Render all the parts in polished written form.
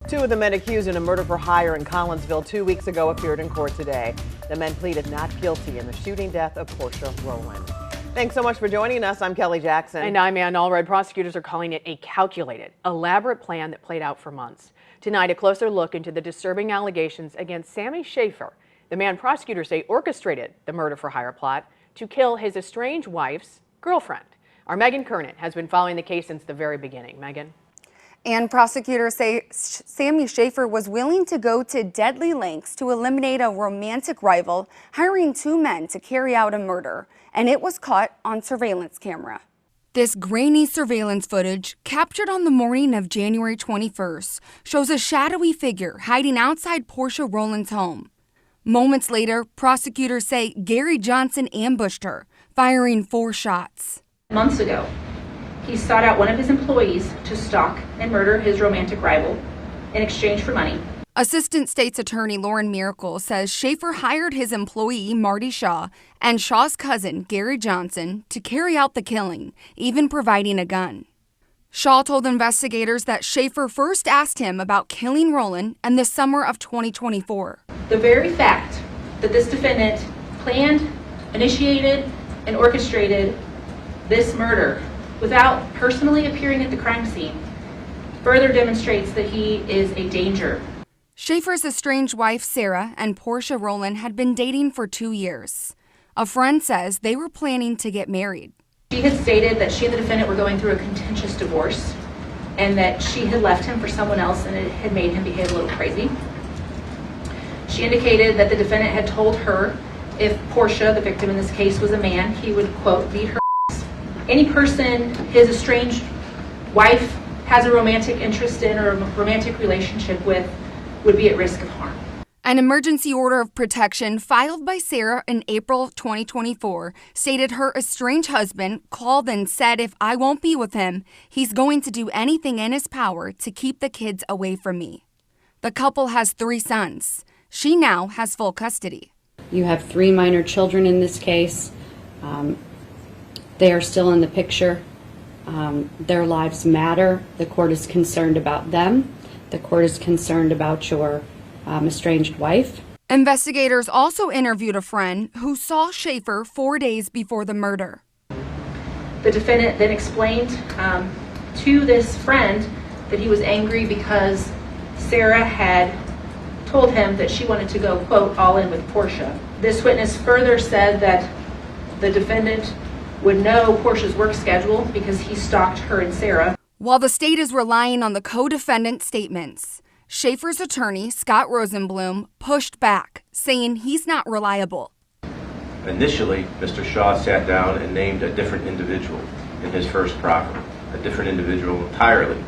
Two of the men accused in a murder for hire in Collinsville 2 weeks ago appeared in court today. The men pleaded not guilty in the shooting death of Portia Rowland. Thanks so much for joining us. I'm Kelly Jackson. And I'm Ann Allred. Prosecutors are calling it a calculated, elaborate plan that played out for months. Tonight, a closer look into the disturbing allegations against Sammy Schaefer, the man prosecutors say orchestrated the murder for hire plot to kill his estranged wife's girlfriend. Our Megan Kernan has been following the case since the very beginning. Megan? And prosecutors say Sammy Schaefer was willing to go to deadly lengths to eliminate a romantic rival, hiring two men to carry out a murder. And it was caught on surveillance camera. This grainy surveillance footage, captured on the morning of January 21st, shows a shadowy figure hiding outside Portia Rowland's home. Moments later, prosecutors say Gary Johnson ambushed her, firing 4 shots. Months ago, he sought out one of his employees to stalk and murder his romantic rival in exchange for money. Assistant State's Attorney Lauren Miracle says Schaefer hired his employee Marty Shaw and Shaw's cousin Gary Johnson to carry out the killing, even providing a gun. Shaw told investigators that Schaefer first asked him about killing Rowland in the summer of 2024. The very fact that this defendant planned, initiated, and orchestrated this murder without personally appearing at the crime scene further demonstrates that he is a danger. Schaefer's estranged wife, Sarah, and Portia Rowland had been dating for 2 years. A friend says they were planning to get married. She had stated that she and the defendant were going through a contentious divorce and that she had left him for someone else and it had made him behave a little crazy. She indicated that the defendant had told her if Portia, the victim in this case, was a man, he would, quote, beat her ass. Any person his estranged wife has a romantic interest in or a romantic relationship with would be at risk of harm. An emergency order of protection filed by Sarah in April 2024 stated her estranged husband called and said if I won't be with him, he's going to do anything in his power to keep the kids away from me. The couple has 3 sons. She now has full custody. You have 3 minor children in this case. They are still in the picture. Their lives matter. The court is concerned about them. The court is concerned about your estranged wife. Investigators also interviewed a friend who saw Schaefer 4 days before the murder. The defendant then explained to this friend that he was angry because Sarah had told him that she wanted to go, quote, all in with Portia. This witness further said that the defendant would know Portia's work schedule because he stalked her and Sarah. While the state is relying on the co-defendant statements, Schaefer's attorney, Scott Rosenblum, pushed back, saying he's not reliable. Initially, Mr. Shaw sat down and named a different individual in his first proffer, a different individual entirely,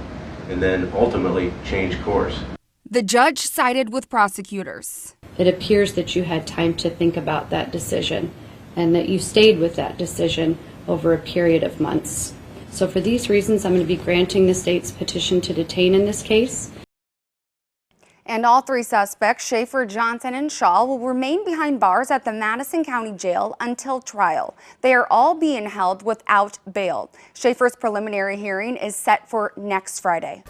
and then ultimately changed course. The judge sided with prosecutors. It appears that you had time to think about that decision and that you stayed with that decision over a period of months. So for these reasons, I'm going to be granting the state's petition to detain in this case. And all 3 suspects, Schaefer, Johnson, and Shaw, will remain behind bars at the Madison County Jail until trial. They are all being held without bail. Schaefer's preliminary hearing is set for next Friday.